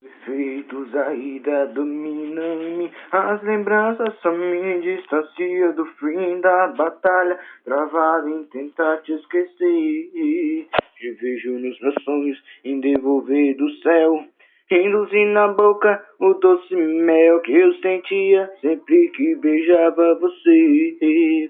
Efeitos ainda dominam em mim. As lembranças só me distanciam do fim da batalha, travado em tentar te esquecer. Te vejo nos meus sonhos em devolver do céu, induzir na boca o doce mel que eu sentia sempre que beijava você.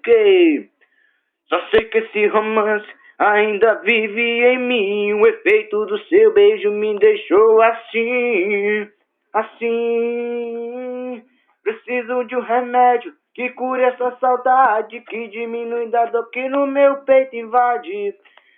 Só sei que esse romance ainda vive em mim. O efeito do seu beijo me deixou assim, assim. Preciso de um remédio que cure essa saudade, que diminui da dor que no meu peito invade,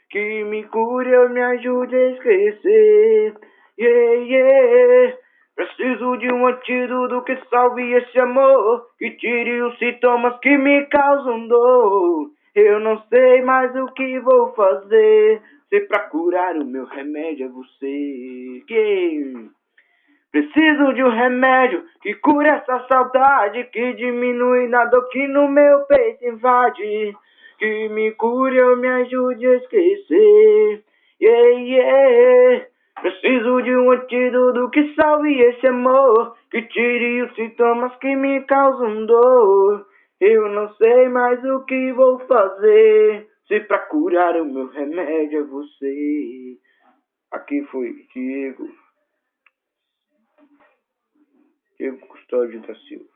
que me cure, eu me ajude a esquecer. Yeah, yeah. Preciso de um antídoto que salve esse amor, que tire os sintomas que me causam dor. Eu não sei mais o que vou fazer, se pra curar o meu remédio é você. Preciso de um remédio que cure essa saudade, que diminui na dor que no meu peito invade, que me cure, eu me ajude a esquecer. Yeah, yeah. Preciso de um antídoto que salve esse amor, que tire os sintomas que me causam dor. Eu não sei mais o que vou fazer, se pra curar o meu remédio é você. Aqui foi Diego Custódio da Silva.